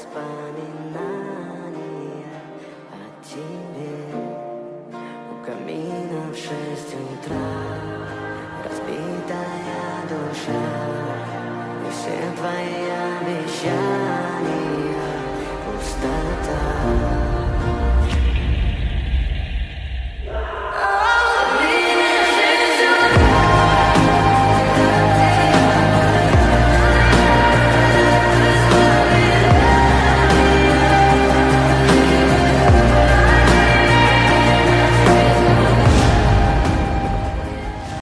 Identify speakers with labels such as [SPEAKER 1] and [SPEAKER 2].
[SPEAKER 1] воспоминания о тебе. У камина в 6 утра разбитая душа, и все твои обещания